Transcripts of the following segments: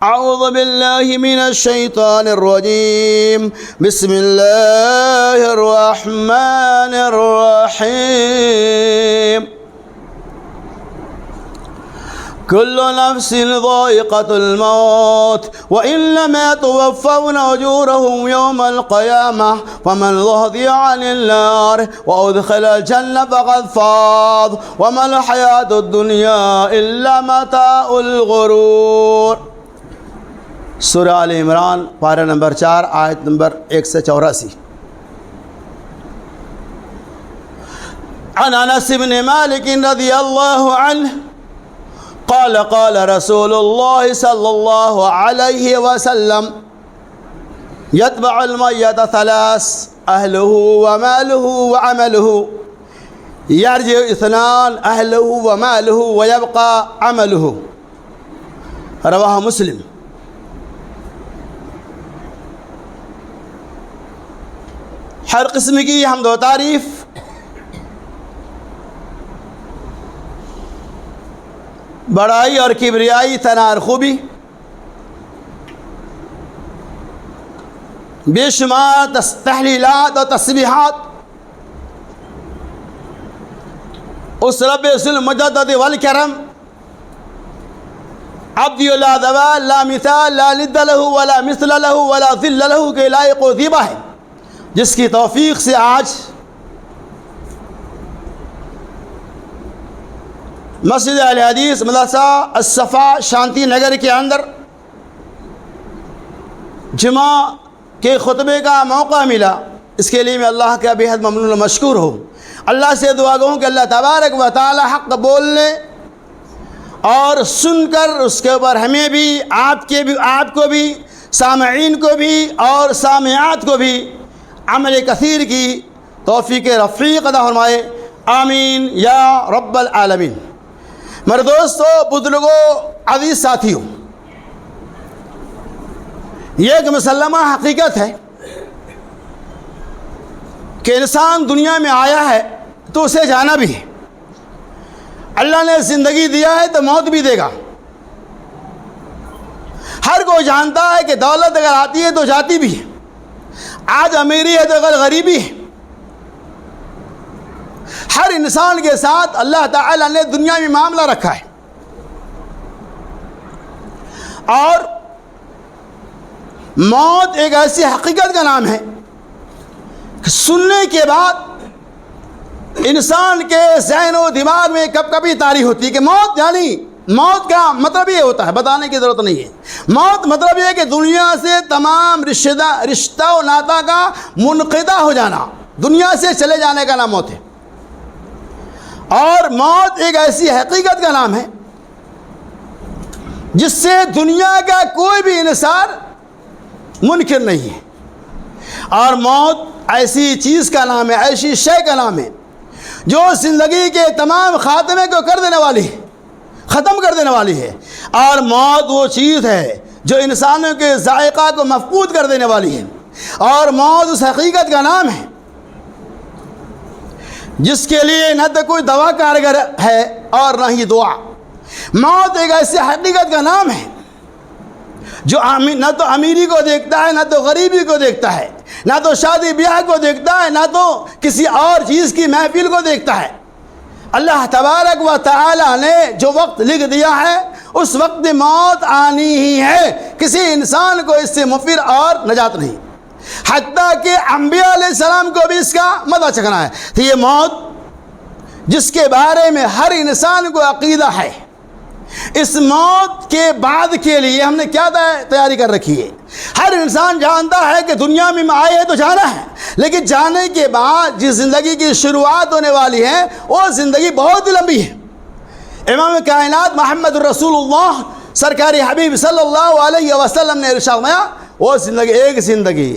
اعوذ باللہ من الشیطان الرجیم بسم اللہ الرحمن الرحیم كل نفس ذائقة الموت وإنما توفون أجورهم يوم القيامة فمن زحزح عن النار وأدخل الجنة فقد فاز وما الحياة الدنيا إلا متاع الغرور۔ سورہ آل عمران پارہ نمبر 4 آیت نمبر 184۔ عن انس بن مالک رضی اللہ عنہ قال قال رسول الله صلى الله عليه وسلم يتبع الميت ثلاث أهله وماله وعمله يرجع اثنان أهله وماله ويبقى عمله، رواه مسلم۔ ہر قسم کی حمد و تعریف بڑائی اور کبریائی، ثنا اور خوبی بے شمار تحلیلات اور تسبیحات اس رب ذی المجد والکرم عبد لا زوال لا مثال لا ند له ولا مثل له ولا ذل له کے لائق و زیبا ہے، جس کی توفیق سے آج مسجد اہل حدیث مدرسہ الصفا شانتی نگر کے اندر جمعہ کے خطبے کا موقع ملا۔ اس کے لیے میں اللہ کا بے حد ممنون و مشکور ہوں۔ اللہ سے دعا گو کہ اللہ تبارک و تعالی حق بولنے اور سن کر اس کے اوپر ہمیں بھی آپ کو بھی سامعین کو بھی اور سامعات کو بھی عمل کثیر کی توفیق رفیق عطا فرمائے، آمین یا رب العالمین۔ میرے دوستو، بزرگوں، عزیز ساتھیوں، یہ ایک مسلمہ حقیقت ہے کہ انسان دنیا میں آیا ہے تو اسے جانا بھی ہے۔ اللہ نے زندگی دیا ہے تو موت بھی دے گا۔ ہر کوئی جانتا ہے کہ دولت اگر آتی ہے تو جاتی بھی ہے، آج امیری ہے تو اگر غریبی ہے۔ ہر انسان کے ساتھ اللہ تعالی نے دنیا میں معاملہ رکھا ہے، اور موت ایک ایسی حقیقت کا نام ہے کہ سننے کے بعد انسان کے ذہن و دماغ میں کب کبھی طاری ہوتی ہے کہ موت، یعنی موت کا مطلب یہ ہوتا ہے، بتانے کی ضرورت نہیں ہے۔ موت مطلب یہ ہے کہ دنیا سے تمام رشتہ و ناطہ کا منقطع ہو جانا، دنیا سے چلے جانے کا نام موت ہے۔ اور موت ایک ایسی حقیقت کا نام ہے جس سے دنیا کا کوئی بھی انسان منکر نہیں ہے، اور موت ایسی چیز کا نام ہے، ایسی شے کا نام ہے جو زندگی کے تمام خاتمے کو کر دینے والی ہے، ختم کر دینے والی ہے۔ اور موت وہ چیز ہے جو انسانوں کے ذائقہ کو مفقود کر دینے والی ہے، اور موت اس حقیقت کا نام ہے جس کے لیے نہ تو کوئی دوا کارگر ہے اور نہ ہی دعا۔ موت ایک ایسی حقیقت کا نام ہے جو نہ تو امیری کو دیکھتا ہے، نہ تو غریبی کو دیکھتا ہے، نہ تو شادی بیاہ کو دیکھتا ہے، نہ تو کسی اور چیز کی محفل کو دیکھتا ہے۔ اللہ تبارک و تعالی نے جو وقت لکھ دیا ہے اس وقت میں موت آنی ہی ہے، کسی انسان کو اس سے مفر اور نجات نہیں، حتیٰ کہ انبیاء علیہ السلام کو بھی اس کا مزہ چکھنا ہے۔ تو یہ موت جس کے بارے میں ہر انسان کو عقیدہ ہے، اس موت کے بعد کے لیے ہم نے کیا تیاری کر رکھی ہے۔ ہر انسان جانتا ہے کہ دنیا میں آئے ہیں تو جانا ہے، لیکن جانے کے بعد جس زندگی کی شروعات ہونے والی ہے وہ زندگی بہت لمبی ہے۔ امام کائنات محمد الرسول اللہ سرکار حبیب صلی اللہ علیہ وسلم نے ارشاد فرمایا، وہ زندگی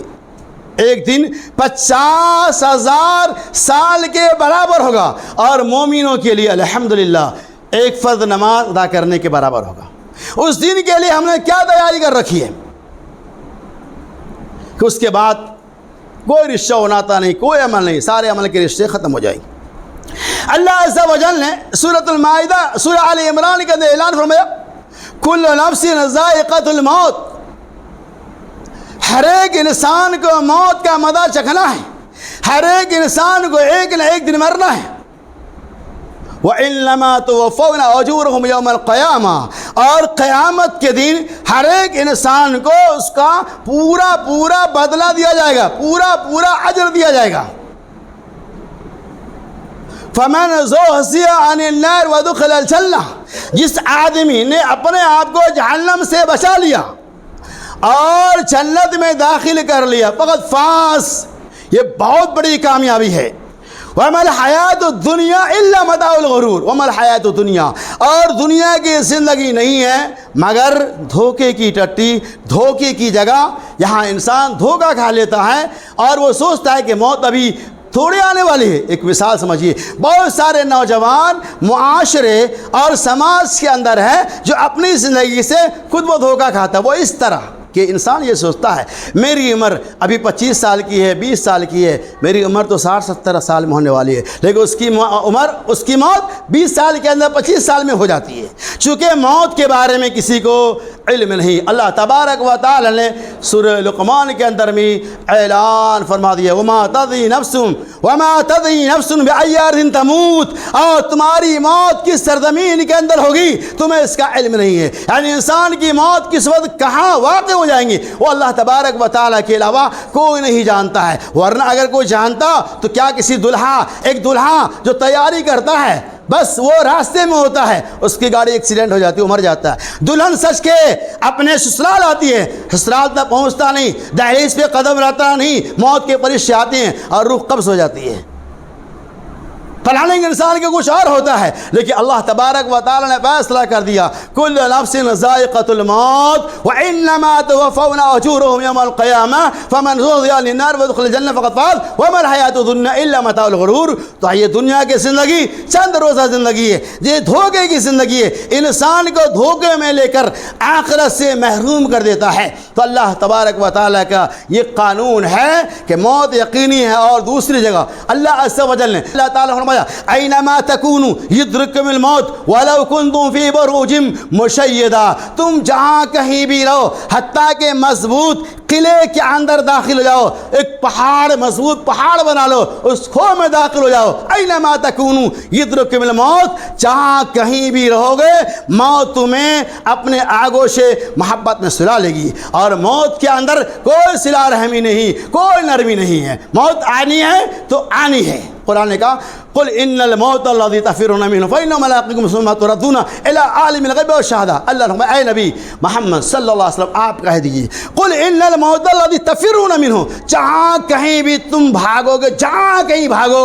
ایک دن 50,000 سال کے برابر ہوگا، اور مومنوں کے لیے الحمدللہ ایک فرض نماز ادا کرنے کے برابر ہوگا۔ اس دن کے لیے ہم نے کیا تیاری کر رکھی ہے کہ اس کے بعد کوئی رشتہ و ناطہ نہیں، کوئی عمل نہیں، سارے عمل کے رشتے ختم ہو جائیں گے۔ اللہ عز و جل نے سورۃ المائدہ سورہ آل عمران کے اندر اعلان فرمایا، کل نفس ذائقۃ الموت، ہر ایک انسان کو موت کا مزہ چکھنا ہے، ہر ایک انسان کو ایک نہ ایک دن مرنا ہے۔ وَإِنَّمَا تُوَفَّوْنَ أُجُورَهُمْ يَوْمَ الْقِيَامَةِ، اور قیامت کے دن ہر ایک انسان کو اس کا پورا بدلہ دیا جائے گا، پورا اجر دیا جائے گا۔ فَمَنْ زُحْزِحَ عَنِ النَّارِ وَدُخِلَ الْجَنَّةَ، جس آدمی نے اپنے آپ کو جہنم سے بچا لیا اور جنت میں داخل کر لیا، فقط فاز، یہ بہت بڑی کامیابی ہے۔ وَمَا الْحَيَاةُ الدُّنْيَا إِلَّا مَتَاعُ الْغُرُورِ، وَمَا الْحَيَاةُ الدُّنْيَا، اور دنیا کی زندگی نہیں ہے مگر دھوکے کی ٹٹی، دھوکے کی جگہ۔ یہاں انسان دھوکہ کھا لیتا ہے اور وہ سوچتا ہے کہ موت ابھی تھوڑی آنے والی ہے۔ ایک مثال سمجھیے، بہت سارے نوجوان معاشرے اور سماج کے اندر ہیں جو اپنی زندگی سے خود وہ دھوکہ کھاتا ہے۔ وہ اس طرح کہ انسان یہ سوچتا ہے میری عمر ابھی 25 سال کی ہے، 20 سال کی ہے، میری عمر تو 60-70 سال میں ہونے والی ہے، لیکن اس کی موت 20 سال کے اندر 25 سال میں ہو جاتی ہے۔ چونکہ موت کے بارے میں کسی کو علم نہیں، اللہ تبارک و تعالی نے سورہ لقمان کے اندر میں اعلان فرما دیا، وما تدری نفس بأی ارض تموت، اور تمہاری موت کس سرزمین کے اندر ہوگی تمہیں اس کا علم نہیں ہے۔ یعنی انسان کی موت کس وقت کہاں واقع ہو جائیں گی وہ اللہ تبارک و تعالیٰ کے علاوہ کوئی نہیں جانتا ہے۔ ورنہ اگر کوئی جانتا تو کیا کسی ایک دلہا جو تیاری کرتا ہے، بس وہ راستے میں ہوتا ہے، اس کی گاڑی ایکسیڈنٹ ہو جاتی ہے، وہ مر جاتا ہے۔ دلہن سچ کے اپنے سسرال آتی ہے، سسرال تک پہنچتا نہیں، دہلیز پہ قدم رہتا نہیں، موت کے فرشتے آتے ہیں اور روح قبض ہو جاتی ہے۔ فلانے انسان کے کچھ اور ہوتا ہے، لیکن اللہ تبارک و تعالی نے فیصلہ کر دیا، کل نفس ذائقۃ الموت وانما توفون اجورهم يوم القیامہ فمن زحزح عن النار وادخل الجنہ فقد فاز وما الحیاۃ الدنیا الا متاع الغرور۔ تو یہ دنیا کی زندگی چند روزہ زندگی ہے، یہ دھوکے کی زندگی ہے، انسان کو دھوکے میں لے کر آخرت سے محروم کر دیتا ہے۔ تو اللہ تبارک و تعالی کا یہ قانون ہے کہ موت یقینی ہے۔ اور دوسری جگہ اللہ عز و جل نے اللہ تعالیٰ فرمایا اینما تکونوا یدرککم الموت ولو کنتم فی بروج مشیدہ، تم جہاں کہیں بھی رہو، حتیٰ کہ مضبوط قلعے کے اندر داخل ہو جاؤ، ایک مضبوط پہاڑ بنا لو، اس کھو میں داخل ہو جاؤ، اینما تکونوا یدرککم الموت، جہاں کہیں بھی رہو گے موت تمہیں اپنے آغوش محبت میں سلا لے گی۔ اور موت کے اندر کوئی صلہ رحمی نہیں، کوئی نرمی نہیں ہے، موت آنی ہے تو آنی ہے۔ قرآن نے کہا قل ان الموت الذی تفرون منه فانه ملاقیکم ثم تردون الی عالم الغیب والشہادہ۔ اللہ نے اے نبی محمد صلی اللہ علیہ وسلم آپ کہہ دیجیے قل ان الموت الذی تفرون منه، جہاں کہیں بھی تم بھاگو گے، جہاں کہیں بھاگو،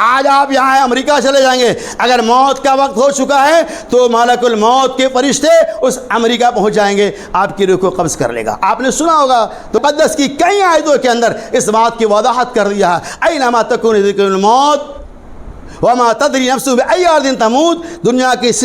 آج آپ یہاں امریکہ چلے جائیں گے، اگر موت کا وقت ہو چکا ہے تو ملک الموت کے فرشتے اس امریکہ پہنچ جائیں گے، آپ کی روح کو قبض کر لے گا۔ آپ نے سنا ہوگا تو مقدس کی کئی آیتوں کے اندر اس بات کی وضاحت کر دیا ہے، اینما تکون یدرککم الموت وما تدری نفس بأی ارض تموت، دنیا کی اس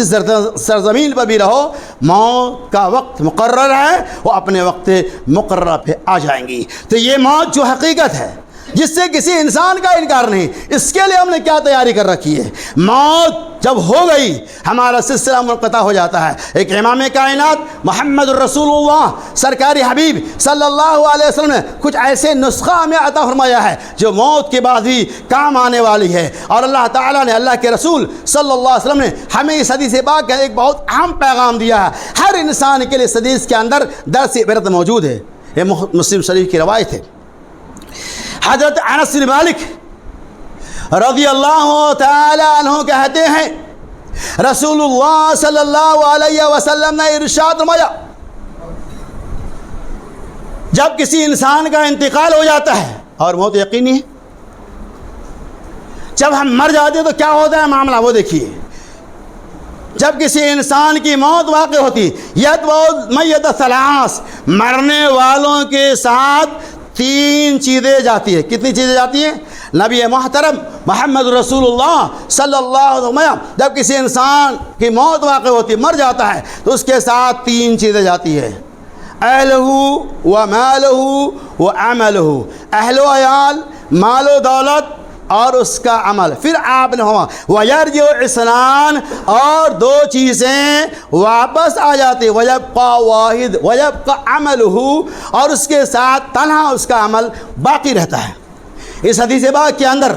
سرزمین پر بھی رہو، موت کا وقت مقرر ہے، وہ اپنے وقت مقررہ پہ آ جائیں گی۔ تو یہ موت جو حقیقت ہے جس سے کسی انسان کا انکار نہیں، اس کے لیے ہم نے کیا تیاری کر رکھی ہے؟ موت جب ہو گئی ہمارا سلسلہ منقطع ہو جاتا ہے۔ ایک امام کائنات محمد الرسول اللہ سرکاری حبیب صلی اللہ علیہ وسلم نے کچھ ایسے نسخہ ہمیں عطا فرمایا ہے جو موت کے بعد بھی کام آنے والی ہے۔ اور اللہ تعالیٰ نے، اللہ کے رسول صلی اللہ علیہ وسلم نے ہمیں اس حدیث پاک کا ایک بہت اہم پیغام دیا ہے۔ ہر انسان کے لیے اس حدیث کے اندر درس عبرت موجود ہے۔ یہ مسلم شریف کی روایت ہے۔ حضرت انس بن مالک رضی اللہ تعالی عنہ کہتے ہیں رسول اللہ صلی اللہ علیہ وسلم نے ارشاد فرمایا، جب کسی انسان کا انتقال ہو جاتا ہے اور موت یقینی ہے، جب ہم مر جاتے ہیں تو کیا ہوتا ہے معاملہ وہ دیکھیے۔ جب کسی انسان کی موت واقع ہوتی، میت ثلاث، مرنے والوں کے ساتھ 3 چیزیں جاتی ہیں۔ کتنی چیزیں جاتی ہیں؟ نبی محترم محمد رسول اللہ صلی اللہ علیہ وسلم جب کسی انسان کی موت واقع ہوتی، مر جاتا ہے، تو اس کے ساتھ 3 چیزیں جاتی ہیں، اہلہ و مالہ و عملہ، اہل و عیال، مال و دولت اور اس کا عمل. پھر آپ نے ہوا وَيَرْجِعُ اِثْنَانِ اور دو چیزیں واپس آ جاتی. وَيَبْقَى وَاحِدٌ وَيَبْقَى عَمَلُهُ اور اس کے ساتھ تنہا اس کا عمل باقی رہتا ہے. اس حدیث پاک کے اندر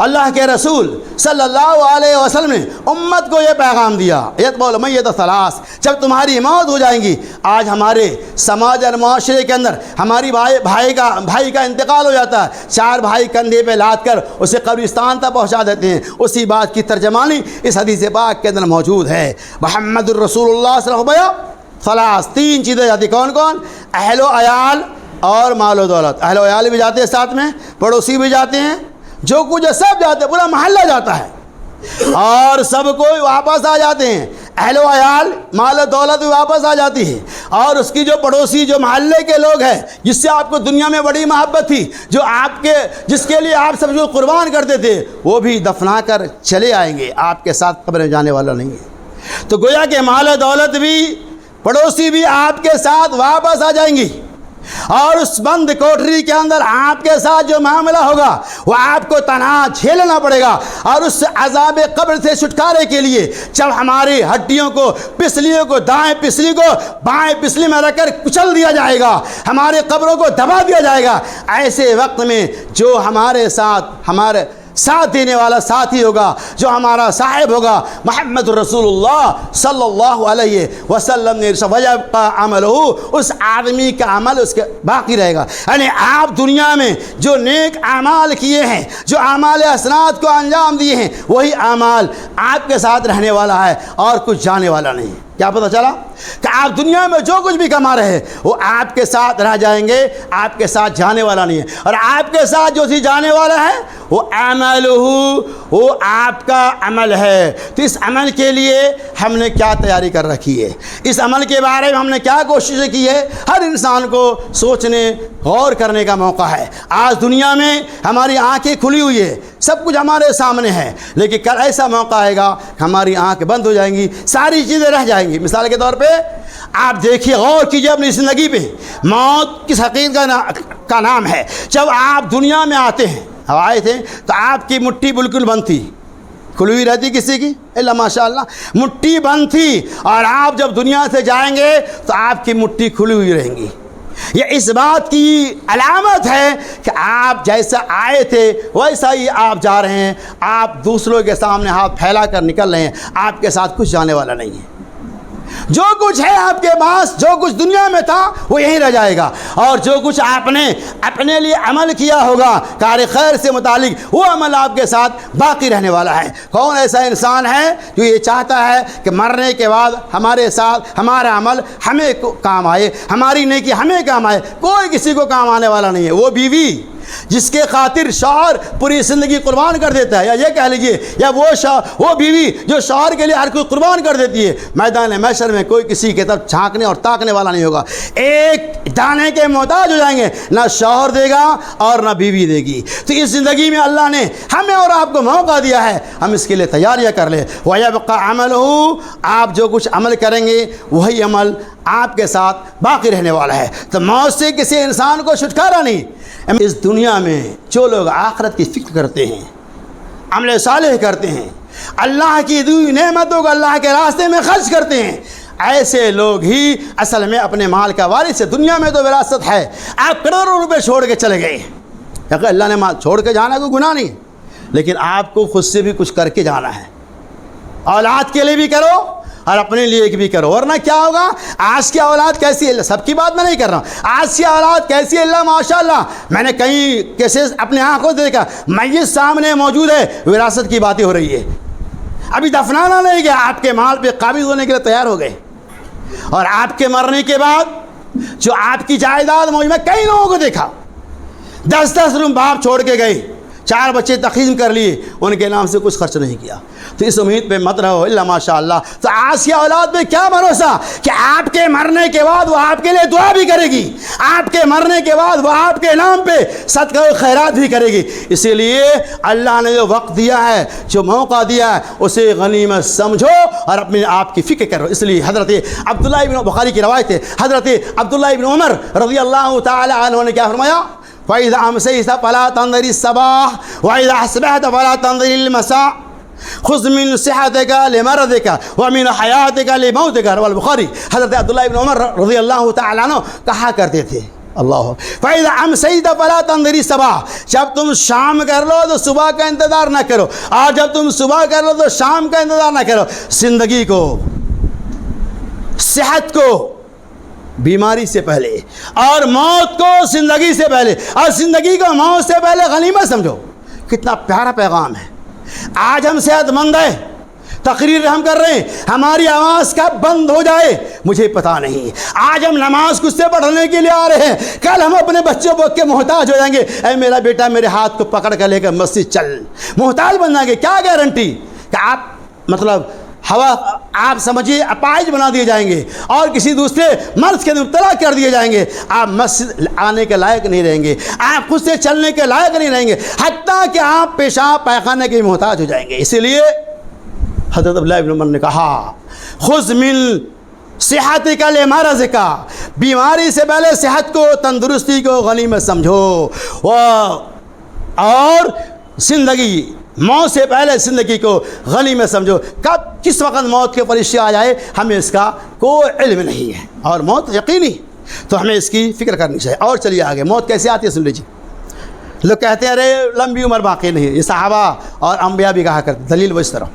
اللہ کے رسول صلی اللہ علیہ وسلم نے امت کو یہ پیغام دیا یتبع المیت ثلاث جب تمہاری موت ہو جائیں گی. آج ہمارے سماج اور معاشرے کے اندر ہماری بھائی کا انتقال ہو جاتا ہے, 4 بھائی کندھے پہ لاد کر اسے قبرستان تک پہنچا دیتے ہیں. اسی بات کی ترجمانی اس حدیث پاک کے اندر موجود ہے. محمد الرسول اللہ صلی اللہ علیہ وسلم ثلاث 3 چیزیں جاتی. کون کون؟ اہل و عیال اور مال و دولت. اہل و عیال بھی جاتے ہیں ساتھ میں, پڑوسی بھی جاتے ہیں, جو کچھ ہے سب جاتے ہیں, پورا محلہ جاتا ہے اور سب کوئی واپس آ جاتے ہیں. اہل و عیال مال و دولت بھی واپس آ جاتی ہے اور اس کی جو پڑوسی جو محلے کے لوگ ہیں جس سے آپ کو دنیا میں بڑی محبت تھی, جو جس کے لیے آپ سب کو قربان کرتے تھے, وہ بھی دفنا کر چلے آئیں گے, آپ کے ساتھ قبر میں جانے والا نہیں ہے. تو گویا کہ مال و دولت بھی پڑوسی بھی آپ کے ساتھ واپس آ جائیں گی اور اس بند کوٹری کے اندر آپ کے ساتھ جو معاملہ ہوگا وہ آپ کو تنہا جھیلنا پڑے گا. اور اس عذاب قبر سے چھٹکارے کے لیے جب ہماری ہڈیوں کو, پسلیوں کو, دائیں پسلی کو بائیں پسلی میں رکھ کر کچل دیا جائے گا, ہمارے قبروں کو دبا دیا جائے گا, ایسے وقت میں جو ہمارے ساتھ دینے والا ساتھی ہوگا, جو ہمارا صاحب ہوگا, محمد رسول اللہ صلی اللہ علیہ وسلم نے وَيَبْقَى عَمَلُهُ اس آدمی کا عمل اس کے باقی رہے گا. یعنی آپ دنیا میں جو نیک اعمال کیے ہیں, جو اعمال حسنات کو انجام دیے ہیں, وہی اعمال آپ کے ساتھ رہنے والا ہے اور کچھ جانے والا نہیں. کیا پتہ چلا کہ آپ دنیا میں جو کچھ بھی کما رہے ہیں وہ آپ کے ساتھ رہ جائیں گے, آپ کے ساتھ جانے والا نہیں ہے. اور آپ کے ساتھ جو سی جانے والا ہے وہ وہ آپ کا عمل ہے. تو اس عمل کے لیے ہم نے کیا تیاری کر رکھی ہے, اس عمل کے بارے میں ہم نے کیا کوششیں کی ہے, ہر انسان کو سوچنے غور کرنے کا موقع ہے. آج دنیا میں ہماری آنکھیں کھلی ہوئی ہے, سب کچھ ہمارے سامنے ہے, لیکن کل ایسا موقع آئے گا ہماری آنکھ بند ہو جائیں گی, ساری چیزیں رہ جائیں گی. مثال کے طور پہ آپ دیکھیے, غور کیجئے اپنی زندگی پہ, موت کس حقیقت کا نام ہے. جب آپ دنیا میں آتے ہیں, آئے تھے تو آپ کی مٹھی بالکل بند تھی, کھلی ہوئی رہتی کسی کی اللہ ماشاء اللہ, مٹھی بند تھی. اور آپ جب دنیا سے جائیں گے تو آپ کی مٹھی کھلی ہوئی رہیں گی. یہ اس بات کی علامت ہے کہ آپ جیسا آئے تھے ویسا ہی آپ جا رہے ہیں. آپ دوسروں کے سامنے ہاتھ پھیلا کر نکل رہے ہیں, آپ کے ساتھ کچھ جانے والا نہیں ہے. جو کچھ ہے آپ کے پاس, جو کچھ دنیا میں تھا وہ یہیں رہ جائے گا, اور جو کچھ آپ نے اپنے لیے عمل کیا ہوگا کار خیر سے متعلق, وہ عمل آپ کے ساتھ باقی رہنے والا ہے. کون ایسا انسان ہے جو یہ چاہتا ہے کہ مرنے کے بعد ہمارے ساتھ ہمارا عمل ہمیں کام آئے, ہماری نیکی ہمیں کام آئے؟ کوئی کسی کو کام آنے والا نہیں ہے. وہ بیوی جس کے خاطر شوہر پوری زندگی قربان کر دیتا ہے, یا یہ کہہ لیجئے یا وہ بیوی جو شوہر کے لیے ہر کوئی قربان کر دیتی ہے, میدان محشر میں کوئی کسی کی طرف جھانکنے اور تاکنے والا نہیں ہوگا. ایک دانے کے محتاج ہو جائیں گے, نہ شوہر دے گا اور نہ بیوی دے گی. تو اس زندگی میں اللہ نے ہمیں اور آپ کو موقع دیا ہے, ہم اس کے لیے تیاریاں کر لیں. وَيَبْقَى عَمَلُهُ آپ جو کچھ عمل کریں گے وہی عمل آپ کے ساتھ باقی رہنے والا ہے. تو موت سے کسی انسان کو چھٹکارا نہیں. اس دنیا میں جو لوگ آخرت کی فکر کرتے ہیں, عمل صالح کرتے ہیں, اللہ کی دی نعمتوں کو اللہ کے راستے میں خرچ کرتے ہیں, ایسے لوگ ہی اصل میں اپنے مال کا وارث ہے. دنیا میں تو وراثت ہے, آپ کروڑوں روپے چھوڑ کے چلے گئے, اگر اللہ نے مال چھوڑ کے جانا کوئی گناہ نہیں, لیکن آپ کو خود سے بھی کچھ کر کے جانا ہے. اولاد کے لیے بھی کرو اور اپنے لیے بھی کرو, ورنہ کیا ہوگا. آج کی اولاد کیسی ہے, سب کی بات میں نہیں کر رہا ہوں, آج کی اولاد کیسی ہے اللہ ماشاء اللہ, میں نے کئی کیسز اپنے آنکھوں سے دیکھا, میت سامنے موجود ہے, وراثت کی باتیں ہو رہی ہے, ابھی دفنانا نہیں گیا, آپ کے مال پہ قابض ہونے کے لیے تیار ہو گئے. اور آپ کے مرنے کے بعد جو آپ کی جائیداد موجود, میں کئی لوگوں کو دیکھا 10-10 روم باپ چھوڑ کے گئے, 4 بچے تقسیم کر لیے, ان کے نام سے کچھ خرچ نہیں کیا. تو اس امید پہ مت رہو اللہ ماشاء اللہ. تو آج کی اولاد میں کیا بھروسہ کہ آپ کے مرنے کے بعد وہ آپ کے لیے دعا بھی کرے گی, آپ کے مرنے کے بعد وہ آپ کے نام پہ صدقہ و خیرات بھی کرے گی. اسی لیے اللہ نے جو وقت دیا ہے, جو موقع دیا ہے, اسے غنیمت سمجھو اور اپنے آپ کی فکر کرو. اس لیے حضرت عبداللہ ابن بخاری کی روایت ہے, حضرت عبداللہ ابن عمر رضی اللہ تعالی عنہ نے کیا فرمایا, فَإِذَا أَمْسَيْتَ فَلَا تَنظُرِ الصَّبَاحَ وَإِذَا أَصْبَحْتَ فَلَا تَنظُرِ الْمَسَاءَ خُذْ مِنْ صِحَّتِكَ لِمَرَضِكَ وَمِنْ حَيَاتِكَ لِمَوْتِكَ رواه البخاری۔ حضرت عبداللہ ابن عمر رضی اللہ تعالیٰ عنہ کہا کرتے تھے اللہ فَإِذَا أَمْسَيْتَ فَلَا تَنظُرِ الصَّبَاحَ، جب تم شام کر لو تو صبح کا انتظار نہ کرو، اور جب تم صبح کر لو تو شام کا انتظار نہ کرو۔ زندگی کو، صحت کو بیماری سے پہلے، اور موت کو زندگی سے پہلے، اور زندگی کو موت سے پہلے غنیمت سمجھو۔ کتنا پیارا پیغام ہے۔ آج ہم صحت مند ہیں، تقریر ہم کر رہے ہیں، ہماری آواز کب بند ہو جائے مجھے پتا نہیں۔ آج ہم نماز کچھ سے پڑھنے کے لیے آ رہے ہیں، کل ہم اپنے بچوں کے محتاج ہو جائیں گے، اے میرا بیٹا میرے ہاتھ کو پکڑ کر لے کر مسجد چل، محتاج بن جائیں گے۔ کیا گارنٹی کہ آپ مطلب ہوا آپ سمجھیے اپائج بنا دیے جائیں گے اور کسی دوسرے مرض کے مبتلا کر دیے جائیں گے، آپ مسجد آنے کے لائق نہیں رہیں گے، آپ خود سے چلنے کے لائق نہیں رہیں گے، حتیٰ کہ آپ پیشاب پائخانے کے محتاج ہو جائیں گے۔ اسی لیے حضرت عبداللہ ابن عمر نے کہا خذ من صحتک لمرضک، بیماری سے پہلے صحت کو، تندرستی کو غنیمت سمجھو، اور زندگی، موت سے پہلے زندگی کو غنیمت سمجھو۔ کب کس وقت موت کے فرشتے آ جائے ہمیں اس کا کوئی علم نہیں ہے، اور موت یقینی تو ہمیں اس کی فکر کرنی چاہیے۔ اور چلیے آگے، موت کیسے آتی ہے سن لیجیے۔ لوگ کہتے ہیں ارے لمبی عمر باقی نہیں ہے، یہ صحابہ اور انبیاء بھی کہا کرتے، دلیل وہ اس طرح۔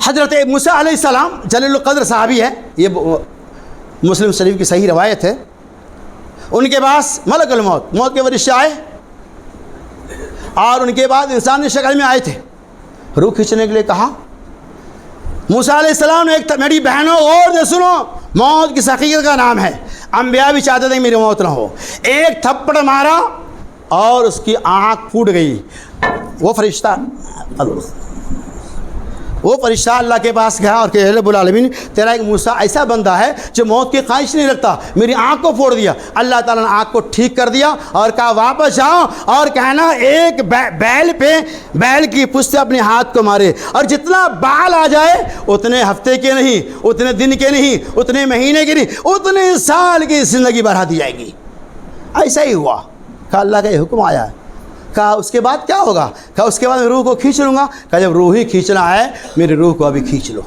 حضرت موسیٰ علیہ السلام جلیل القدر صحابی ہے، یہ مسلم شریف کی صحیح روایت ہے، ان کے پاس ملک الموت، موت کے فرشتے آئے، اور ان کے بعد انسانی شکل میں آئے تھے، روح کھینچنے کے لیے کہا۔ موسیٰ علیہ السلام نے میری بہنوں غور سے سنو، موت کی حقیقت کا نام ہے، انبیاء بھی چاہتے تھے کہ میری موت نہ ہو۔ ایک تھپڑ مارا اور اس کی آنکھ پھوٹ گئی۔ وہ فرشتہ اللہ کے پاس گیا اور کہ اے رب العالمین، تیرا ایک موسیٰ ایسا بندہ ہے جو موت کی خواہش نہیں رکھتا، میری آنکھ کو پھوڑ دیا۔ اللہ تعالیٰ نے آنکھ کو ٹھیک کر دیا اور کہا واپس جاؤ اور کہنا ایک بیل کی پشت سے اپنے ہاتھ کو مارے، اور جتنا بال آ جائے اتنے ہفتے کے نہیں، اتنے دن کے نہیں، اتنے مہینے کے نہیں، اتنے سال کی زندگی بڑھا دی جائے گی۔ ایسا ہی ہوا، کہا اللہ کا یہ حکم آیا ہے۔ کہا اس کے بعد کیا ہوگا؟ کہا اس کے بعد میں روح کو کھینچ لوں گا۔ کہا جب روح ہی کھینچنا ہے میری روح کو ابھی کھینچ لو۔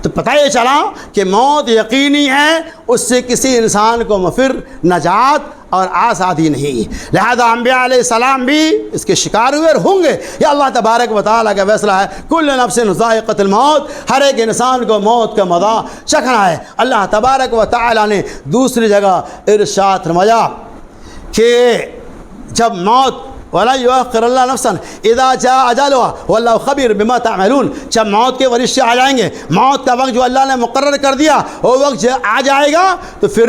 تو پتہ یہ چلا کہ موت یقینی ہے، اس سے کسی انسان کو مفر، نجات اور آزادی نہیں۔ لہذا انبیاء علیہ السلام بھی اس کے شکار ہوئے اور ہوں گے، یہ اللہ تبارک و تعالیٰ کا فیصلہ ہے۔ کل نفس ذائقۃ الموت، ہر ایک انسان کو موت کا مزہ چکھنا ہے۔ اللہ تبارک و تعالیٰ نے دوسری جگہ ارشاد فرمایا کہ جب موت وَلَا يُؤَخِّرُ اللَّهُ نَفْسًا إِذَا جَاءَ أَجَلُهَا وَاللَّهُ خَبِيرٌ بِمَا تَعْمَلُونَ، جب موت کے فرشتے آ جائیں گے، موت کا وقت جو اللہ نے مقرر کر دیا وہ وقت آ جائے گا تو پھر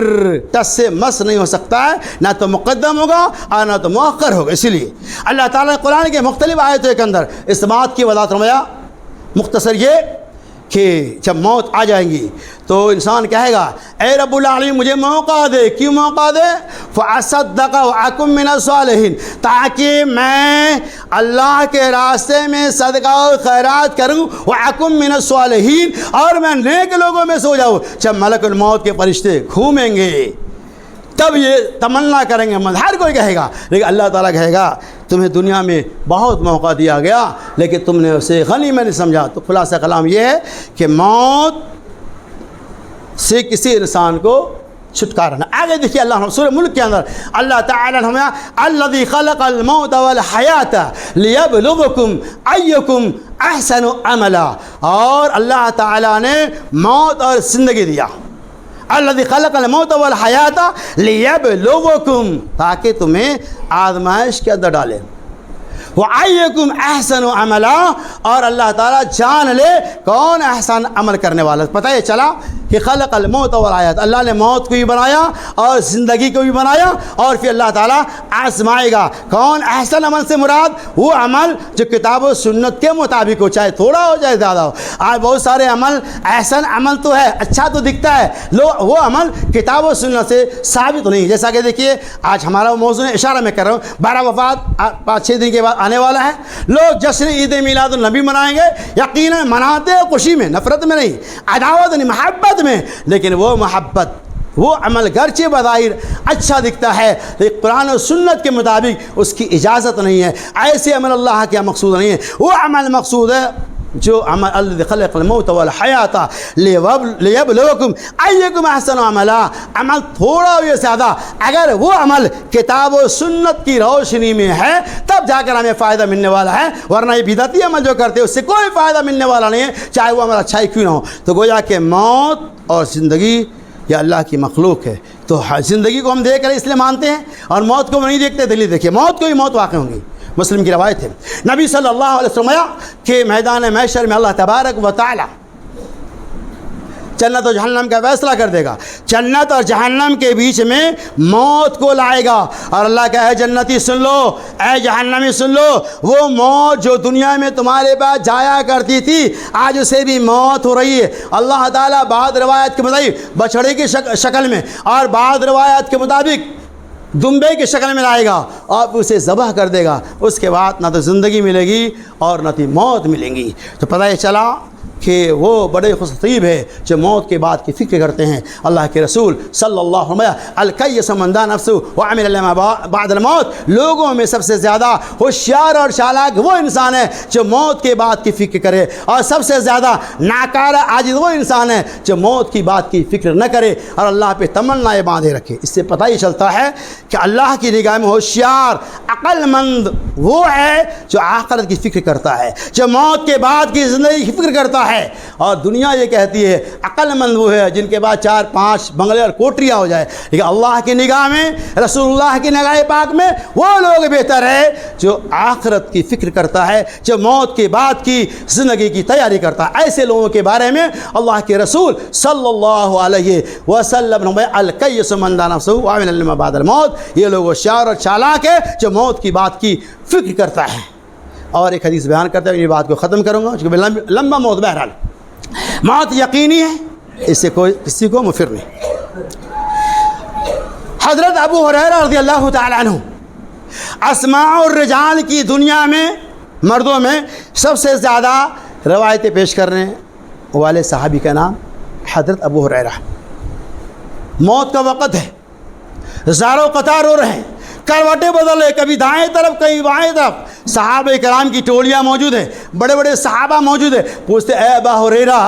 ٹس سے مس نہیں ہو سکتا ہے، نہ تو مقدم ہوگا اور نہ تو مؤخر ہوگا۔ اسی لیے اللہ تعالیٰ نے قرآن کے مختلف آیتوں کے اندر اس بات کی وضاحت فرمایا، مختصر یہ کہ جب موت آ جائیں گی تو انسان کہے گا اے رب العالمین مجھے موقع دے۔ کیوں موقع دے؟ فَأَصَدَّقَ وَأَكُن مِّنَ الصَّالِحِينَ، تاکہ میں اللہ کے راستے میں صدقہ و خیرات کروں، وَأَكُن مِّنَ الصَّالِحِينَ، اور میں نیک لوگوں میں سے ہو جاؤں۔ جب ملک الموت کے فرشتے گھومیں گے تب یہ تمنا کریں گے، ہر کوئی کہے گا، لیکن اللہ تعالیٰ کہے گا تمہیں دنیا میں بہت موقع دیا گیا لیکن تم نے اسے غنیمت نہیں سمجھا۔ تو خلاصہ کلام یہ ہے کہ موت سے کسی انسان کو چھٹکارا نہ۔ آگے دیکھیے اللہ سورہ ملک کے اندر اللہ تعالیٰ نے ہمیں الذی خلق الموت والحیات لیبلوکم ایکم احسن عملا، اور اللہ تعالیٰ نے موت اور زندگی دیا۔ الذی خلق الموت والحیات لیبلوکم، تاکہ تمہیں آزمائش کے اندر ڈالے، وَأَيُّكُمْ أَحْسَنُ عَمَلًا، اور اللہ تعالیٰ جان لے کون احسن عمل کرنے والا۔ پتہ یہ چلا کہ خلق الموت والحیات، اللہ نے موت کو بھی بنایا اور زندگی کو بھی بنایا، اور پھر اللہ تعالیٰ آزمائے گا کون احسن عمل سے مراد وہ عمل جو کتاب و سنت کے مطابق ہو، چاہے تھوڑا ہو چاہے زیادہ ہو۔ آج بہت سارے عمل احسن عمل تو ہے، اچھا تو دکھتا ہے، وہ عمل کتاب و سنت سے ثابت نہیں۔ جیسا کہ دیکھیے آج ہمارا موضوع اشارہ میں کر رہا ہوں، 12 وفات 5-6 دن کے بعد آنے والا ہے، لوگ جشن عید میلاد النبی منائیں گے، یقیناً مناتے ہیں خوشی میں، نفرت میں نہیں، عداوت نہیں، محبت میں، لیکن وہ محبت وہ عمل گرچہ بظاہر اچھا دکھتا ہے لیکن قرآن و سنت کے مطابق اس کی اجازت نہیں ہے، ایسے عمل اللہ کا مقصود نہیں ہے۔ وہ عمل مقصود ہے جو عمل الذی خلق الموت والحیات لیبلوکم ایکم احسن عملا، عمل تھوڑا ہو یا زیادہ اگر وہ عمل کتاب و سنت کی روشنی میں ہے تب جا کر ہمیں فائدہ ملنے والا ہے، ورنہ یہ بدعتی عمل جو کرتے ہیں اس سے کوئی فائدہ ملنے والا نہیں ہے، چاہے وہ عمل اچھا ہی کیوں نہ ہو۔ تو گویا کہ موت اور زندگی یہ اللہ کی مخلوق ہے، تو زندگی کو ہم دیکھ کر اس لیے مانتے ہیں اور موت کو ہم نہیں دیکھتے، دلیل دیکھیے موت کو ہی موت واقع ہوں گی۔ مسلم کی روایت ہے، نبی صلی اللہ علیہ وسلم کہ میدان محشر میں اللہ تبارک و تعالی جنت و جہنم کا فیصلہ کر دے گا، جنت اور جہنم کے بیچ میں موت کو لائے گا اور اللہ کا اے جنتی سن لو، اے جہنمی سن لو، وہ موت جو دنیا میں تمہارے پاس جایا کرتی تھی آج اسے بھی موت ہو رہی ہے۔ اللہ تعالیٰ بعض روایت کے مطابق بچھڑے کی شکل میں اور بعض روایت کے مطابق دمبے کی شکل میں لائے گا اور اسے ذبح کر دے گا، اس کے بعد نہ تو زندگی ملے گی اور نہ تو موت ملیں گی۔ تو پتہ یہ چلا کہ وہ بڑے خوش نصیب ہے جو موت کے بعد کی فکر کرتے ہیں۔ اللہ کے رسول صلی اللہ علیہ وسلم الکیس من دان نفسہ وعمل لما بعد الموت، لوگوں میں سب سے زیادہ ہوشیار اور چالاک وہ انسان ہے جو موت کے بعد کی فکر کرے، اور سب سے زیادہ ناکارہ عاجز وہ انسان ہے جو موت کی بات کی فکر نہ کرے اور اللہ پہ تمنائیں باندھے رکھے۔ اس سے پتہ ہی چلتا ہے کہ اللہ کی نگاہ میں ہوشیار عقل مند وہ ہے جو آخرت کی فکر کرتا ہے، جو موت کے بعد کی زندگی کی فکر کرتا ہے، اور دنیا یہ کہتی ہے عقل مند وہ ہے جن کے بعد 4-5 بنگلے اور کوٹریاں ہو جائے، لیکن اللہ کی نگاہ میں، رسول اللہ کی نگاہ پاک میں وہ لوگ بہتر ہے جو آخرت کی فکر کرتا ہے، جو موت کے بعد کی زندگی کی تیاری کرتا ہے۔ ایسے لوگوں کے بارے میں اللہ کے رسول صلی اللہ علیہ وسلم الکیس من دان نفسہ وعمل لما بعد الموت، یہ لوگ ہوشیار اور چالاک ہے جو موت کی بات کی فکر کرتا ہے۔ اور ایک حدیث بیان کرتے ہوئے یہ بات کو ختم کروں گا کیونکہ لمبا موت، بہرحال موت یقینی ہے، اس سے کوئی کسی کو مفر نہیں۔ حضرت ابو ہریرہ رضی اللہ تعالی عنہ اسماء الرجال کی دنیا میں مردوں میں سب سے زیادہ روایتیں پیش کرنے والے صحابی کا نام حضرت ابو ہریرہ۔ موت کا وقت ہے، زاروں قطار رو رہے ہیں، کروٹیں بدل رہے، کبھی دائیں طرف کبھی بائیں طرف، صحابہ کرام کی ٹولیاں موجود ہیں، بڑے بڑے صحابہ موجود ہیں، پوچھتے اے ابا ہریرہ،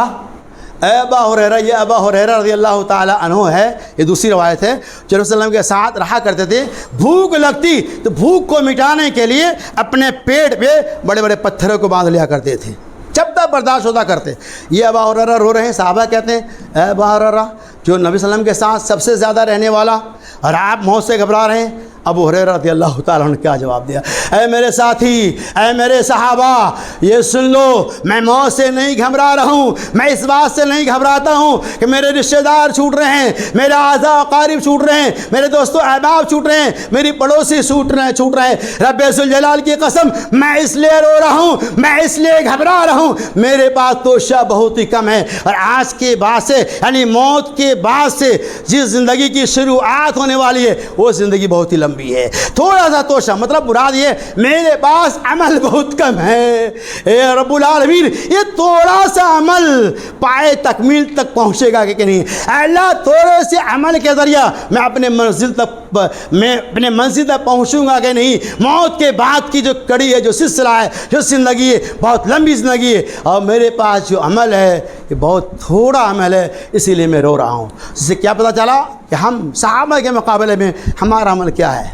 اے ابا ہریرہ، یہ ابا ہریرہ رضی اللہ تعالی عنہ ہے، یہ دوسری روایت ہے، جو رسول اللہ کے ساتھ رہا کرتے تھے، بھوک لگتی تو بھوک کو مٹانے کے لیے اپنے پیٹ پہ بڑے بڑے پتھروں کو باندھ لیا کرتے تھے، جب تک برداشت ہوتا کرتے۔ یہ ابا ہریرہ رو رہے ہیں، صحابہ کہتے ہیں اے ابا ہریرہ جو نبی صلی اللہ علیہ وسلم کے ساتھ سب سے زیادہ رہنے والا، اور آپ موت سے گھبرا رہے ہیں۔ ابو ہریرہ رضی اللہ تعالیٰ عنہ نے کیا جواب دیا؟ اے میرے ساتھی، اے میرے صحابہ، یہ سن لو، میں موت سے نہیں گھبرا رہا ہوں، میں اس بات سے نہیں گھبراتا ہوں کہ میرے رشتہ دار چھوٹ رہے ہیں، میرے اعزاء و اقارب چھوٹ رہے ہیں، میرے دوست و احباب چھوٹ رہے ہیں، میری پڑوسی چھوٹ رہے ہیں، رب ذوالجلال کی قسم میں اس لیے رو رہا ہوں، میں اس لیے گھبرا رہا ہوں، میرے پاس توشہ بہت ہی کم ہے، اور آج کے بعد سے یعنی موت کے بعد سے جس زندگی کی شروعات ہونے والی ہے وہ زندگی بہت ہی لمبی ہے۔ تھوڑا سا توشہ مطلب مراد یہ میرے پاس عمل بہت کم ہے، اے رب العالمین یہ تھوڑا سا عمل پائے تکمیل تک پہنچے گا کہ نہیں؟ اے اللہ تھوڑے سے عمل کے ذریعہ میں اپنے منزل تک پہنچوں گا کہ نہیں؟ موت کے بعد کی جو کڑی ہے، جو سلسلہ ہے، جو زندگی ہے، بہت لمبی زندگی ہے، اور میرے پاس جو عمل ہے یہ بہت تھوڑا عمل ہے، اسی لیے میں رو رہا ہوں۔ اس سے کیا پتہ چلا کہ ہم صحابہ کے مقابلے میں ہمارا عمل کیا ہے،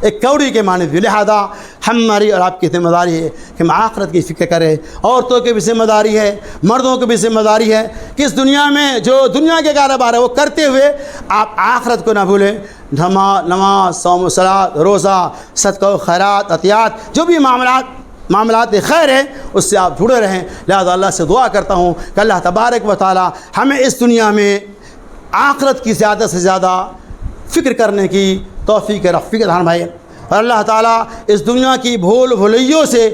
ایک کوڑی کے معنی بھی۔ لہذا ہماری اور آپ کی ذمہ داری ہے کہ ہم آخرت کی فکر کریں، عورتوں کی بھی ذمہ داری ہے، مردوں کی بھی ذمہ داری ہے کہ اس دنیا میں جو دنیا کے کاروبار ہے وہ کرتے ہوئے آپ آخرت کو نہ بھولیں۔ نماز، صوم و صلاۃ، روزہ، صدقہ و خیرات، عطیات، جو بھی معاملات خیر ہیں اس سے آپ جڑے رہیں۔ لہذا اللہ سے دعا کرتا ہوں کہ اللہ تبارک و تعالی ہمیں اس دنیا میں آخرت کی زیادہ سے زیادہ فکر کرنے کی توفیق رفیق دھان بھائی، اور اللہ تعالیٰ اس دنیا کی بھول بھلیوں سے،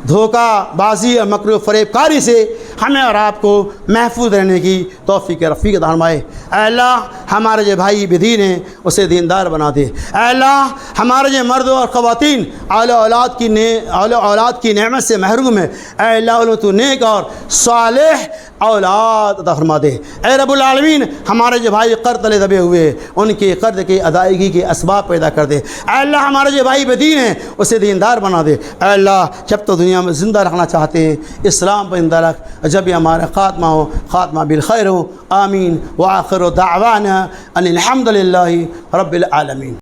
دھوکہ بازی اور مکر و فریب کاری سے ہمیں اور آپ کو محفوظ رہنے کی توفیق رفیق دھان بھائی۔ اے اللہ ہمارے جو بھائی بدین ہیں اسے دیندار بنا دے۔ اے اللہ ہمارے جو مرد اور خواتین اعلی اولاد کی نعمت سے محروم ہے، اے اللہ انہیں تو نیک اور صالح اولاد عطا فرما دے۔ اے رب العالمین ہمارے جو بھائی قرض تلے دبے ہوئے ان کے قرض کی ادائیگی کے اسباب پیدا کر دے۔ اے اللہ ہمارے جو بھائی بدین ہیں اسے دیندار بنا دے۔ اے اللہ جب تو دنیا میں زندہ رکھنا چاہتے ہیں اسلام پر زندہ رکھ، جب یہ ہمارا خاتمہ ہو خاتمہ بالخیر ہو۔ آمین وآخر دعوانا ان الحمد للہ رب العالمین۔